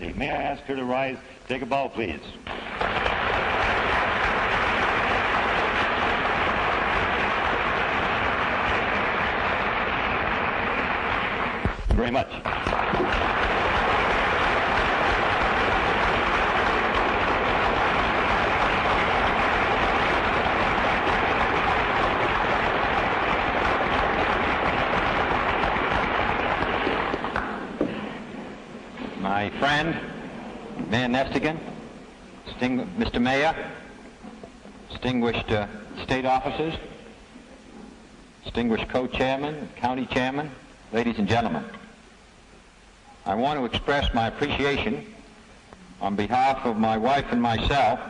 University. May I ask her to rise, take a bow, please? Very much. My friend, Mayor Nestigan, Mr. Mayor, distinguished state officers, distinguished co-chairman, county chairman, ladies and gentlemen, I want to express my appreciation on behalf of my wife and myself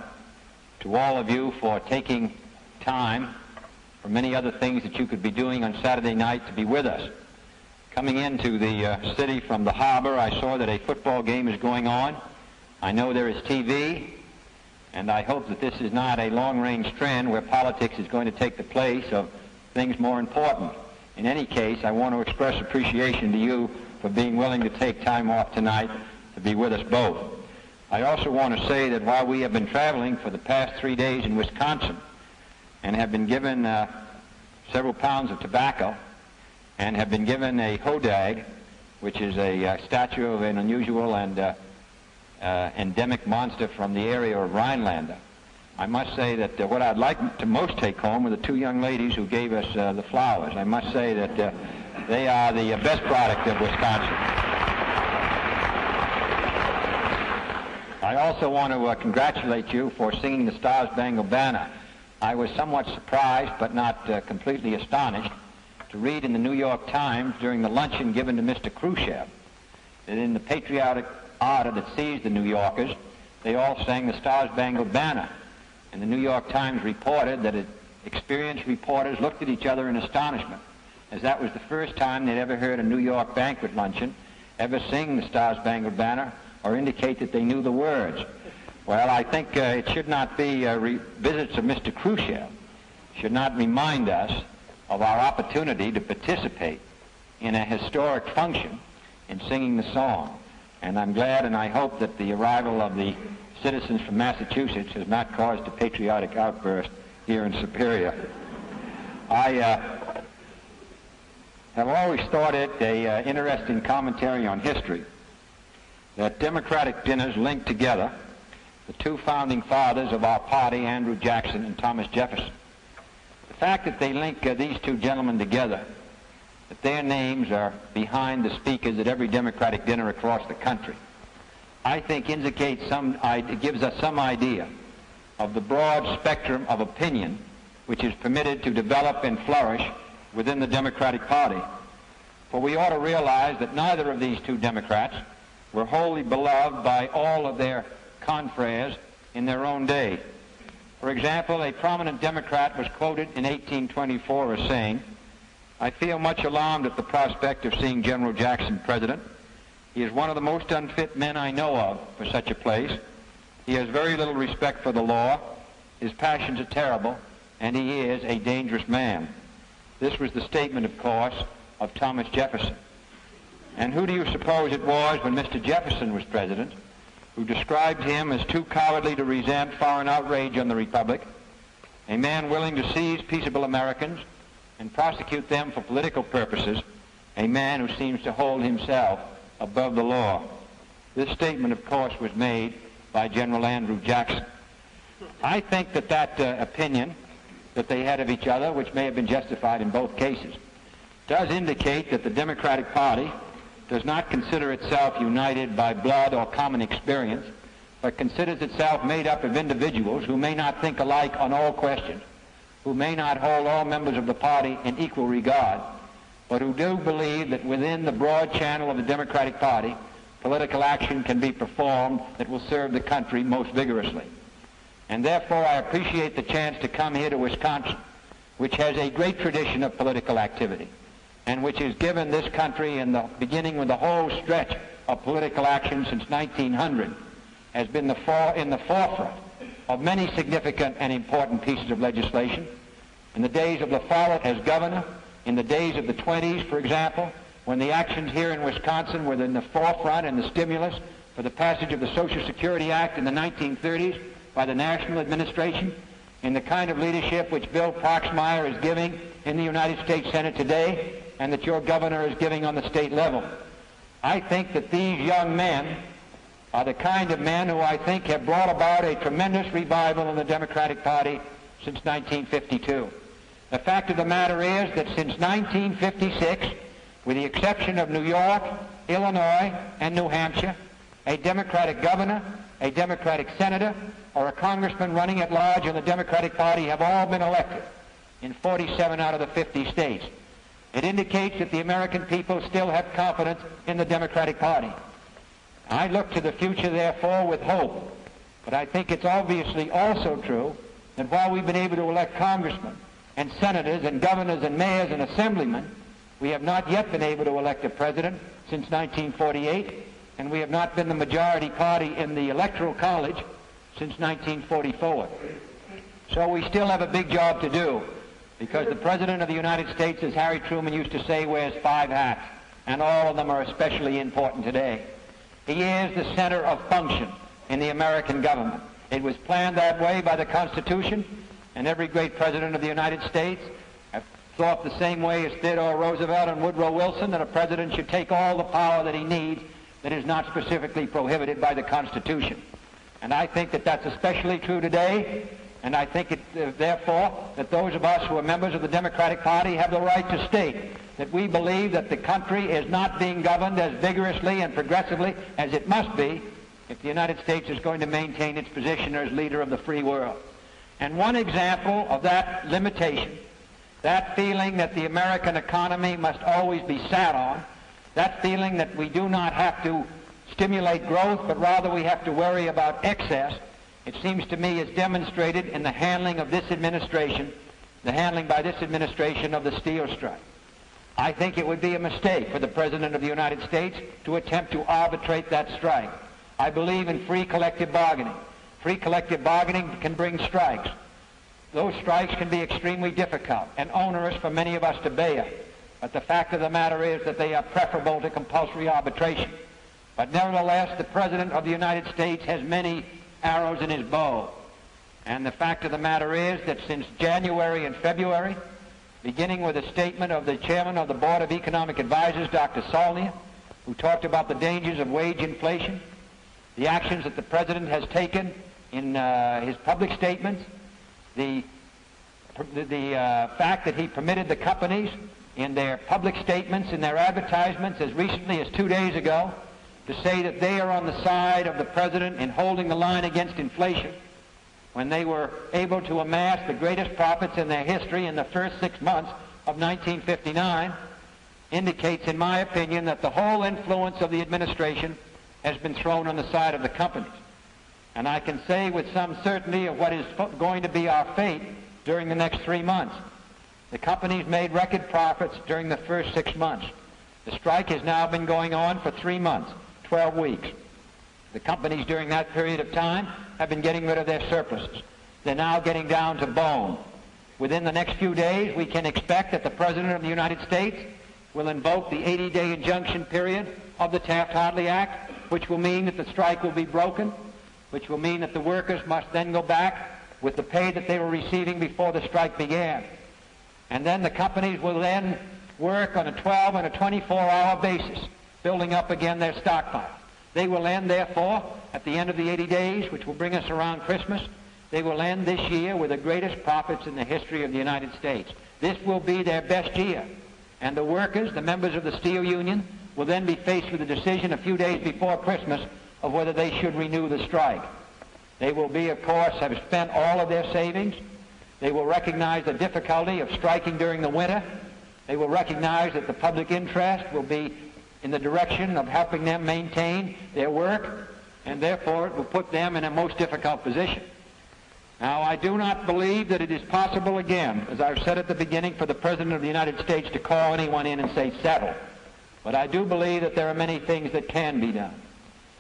to all of you for taking time from many other things that you could be doing on Saturday night to be with us. Coming into the city from the harbor, I saw that a football game is going on. I know there is TV, and I hope that this is not a long-range trend where politics is going to take the place of things more important. In any case, I want to express appreciation to you for being willing to take time off tonight to be with us both. I also want to say that while we have been traveling for the past 3 days in Wisconsin and have been given several pounds of tobacco and have been given a hodag, which is a statue of an unusual and endemic monster from the area of Rhinelander, I must say that what I'd like to most take home were the two young ladies who gave us the flowers. I must say that they are the best product of Wisconsin. I also want to congratulate you for singing the Star-Spangled Banner. I was somewhat surprised, but not completely astonished, to read in the New York Times during the luncheon given to Mr. Khrushchev that in the patriotic ardor that seized the New Yorkers, they all sang the Star-Spangled Banner. And the New York Times reported that experienced reporters looked at each other in astonishment, as that was the first time they'd ever heard a New York banquet luncheon ever sing the Star-Spangled Banner or indicate that they knew the words. Well, I think it should not be visits of Mr. Khrushchev should not remind us of our opportunity to participate in a historic function in singing the song. And I'm glad and I hope that the arrival of the citizens from Massachusetts has not caused a patriotic outburst here in Superior. I have always thought it an interesting commentary on history that Democratic dinners link together the two founding fathers of our party, Andrew Jackson and Thomas Jefferson. The fact that they link these two gentlemen together, that their names are behind the speakers at every Democratic dinner across the country, I think indicates gives us some idea of the broad spectrum of opinion which is permitted to develop and flourish within the Democratic Party. For we ought to realize that neither of these two Democrats were wholly beloved by all of their confreres in their own day. For example, a prominent Democrat was quoted in 1824 as saying, "I feel much alarmed at the prospect of seeing General Jackson president. He is one of the most unfit men I know of for such a place. He has very little respect for the law. His passions are terrible, and he is a dangerous man." This was the statement, of course, of Thomas Jefferson. And who do you suppose it was when Mr. Jefferson was president who described him as too cowardly to resent foreign outrage on the Republic, a man willing to seize peaceable Americans and prosecute them for political purposes, a man who seems to hold himself above the law? This statement, of course, was made by General Andrew Jackson. I think that that opinion that they had of each other, which may have been justified in both cases, does indicate that the Democratic Party does not consider itself united by blood or common experience, but considers itself made up of individuals who may not think alike on all questions, who may not hold all members of the party in equal regard, but who do believe that within the broad channel of the Democratic Party, political action can be performed that will serve the country most vigorously. And therefore I appreciate the chance to come here to Wisconsin, which has a great tradition of political activity, and which has given this country, beginning with the whole stretch of political action since 1900, has been in the forefront of many significant and important pieces of legislation. In the days of La Follette as governor, in the days of the 20s, for example, when the actions here in Wisconsin were in the forefront and the stimulus for the passage of the Social Security Act in the 1930s by the National Administration, in the kind of leadership which Bill Proxmire is giving in the United States Senate today and that your governor is giving on the state level. I think that these young men are the kind of men who I think have brought about a tremendous revival in the Democratic Party since 1952. The fact of the matter is that since 1956, with the exception of New York, Illinois, and New Hampshire, a Democratic governor, a Democratic senator, or a congressman running at large in the Democratic Party have all been elected in 47 out of the 50 states. It indicates that the American people still have confidence in the Democratic Party. I look to the future, therefore, with hope. But I think it's obviously also true that while we've been able to elect congressmen and senators and governors and mayors and assemblymen, we have not yet been able to elect a president since 1948, and we have not been the majority party in the Electoral College since 1944. So we still have a big job to do, because the President of the United States, as Harry Truman used to say, wears 5 hats, and all of them are especially important today. He is the center of function in the American government. It was planned that way by the Constitution, and every great president of the United States have thought the same way as Theodore Roosevelt and Woodrow Wilson, that a president should take all the power that he needs that is not specifically prohibited by the Constitution. And I think that that's especially true today, and I think, therefore, that those of us who are members of the Democratic Party have the right to state that we believe that the country is not being governed as vigorously and progressively as it must be if the United States is going to maintain its position as leader of the free world. And one example of that limitation, that feeling that the American economy must always be sat on, that feeling that we do not have to stimulate growth, but rather we have to worry about excess, it seems to me is demonstrated in the handling of this administration, the handling by this administration of the steel strike. I think it would be a mistake for the President of the United States to attempt to arbitrate that strike. I believe in free collective bargaining. Free collective bargaining can bring strikes. Those strikes can be extremely difficult and onerous for many of us to bear. But the fact of the matter is that they are preferable to compulsory arbitration. But nevertheless, the President of the United States has many arrows in his bow. And the fact of the matter is that since January and February, beginning with a statement of the chairman of the Board of Economic Advisors, Dr. Saulnier, who talked about the dangers of wage inflation, the actions that the President has taken in his public statements, the fact that he permitted the companies in their public statements, in their advertisements as recently as 2 days ago, to say that they are on the side of the President in holding the line against inflation, when they were able to amass the greatest profits in their history in the first 6 months of 1959, indicates, in my opinion, that the whole influence of the administration has been thrown on the side of the companies. And I can say with some certainty of what is going to be our fate during the next 3 months. The companies made record profits during the first 6 months. The strike has now been going on for 3 months, 12 weeks. The companies during that period of time have been getting rid of their surpluses. They're now getting down to bone. Within the next few days, we can expect that the President of the United States will invoke the 80-day injunction period of the Taft-Hartley Act, which will mean that the strike will be broken, which will mean that the workers must then go back with the pay that they were receiving before the strike began. And then the companies will then work on a 12 and a 24-hour basis, building up again their stockpile. They will end, therefore, at the end of the 80 days, which will bring us around Christmas, they will end this year with the greatest profits in the history of the United States. This will be their best year. And the workers, the members of the steel union, will then be faced with a decision a few days before Christmas of whether they should renew the strike. They will be, of course, have spent all of their savings. They will recognize the difficulty of striking during the winter. They will recognize that the public interest will be in the direction of helping them maintain their work, and therefore it will put them in a most difficult position. Now, I do not believe that it is possible again, as I've said at the beginning, for the President of the United States to call anyone in and say, settle. But I do believe that there are many things that can be done.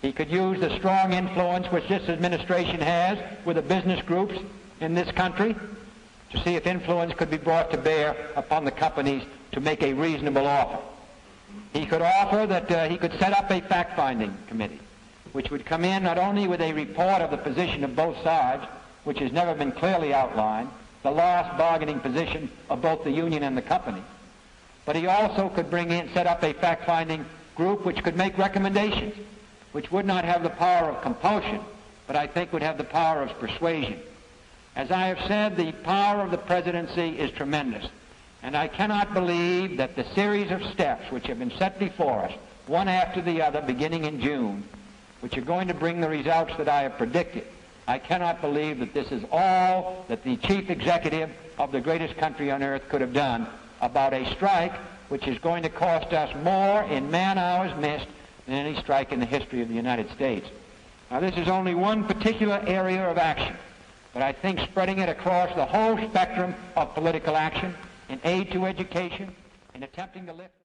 He could use the strong influence which this administration has with the business groups in this country to see if influence could be brought to bear upon the companies to make a reasonable offer. He could offer that he could set up a fact-finding committee which would come in not only with a report of the position of both sides, which has never been clearly outlined, the last bargaining position of both the union and the company, but he also could set up a fact-finding group which could make recommendations, which would not have the power of compulsion, but I think would have the power of persuasion. As I have said, the power of the presidency is tremendous, and I cannot believe that the series of steps which have been set before us, one after the other, beginning in June, which are going to bring the results that I have predicted, I cannot believe that this is all that the chief executive of the greatest country on earth could have done about a strike which is going to cost us more in man-hours missed than any strike in the history of the United States. Now, this is only one particular area of action, but I think spreading it across the whole spectrum of political action, in aid to education, in attempting to lift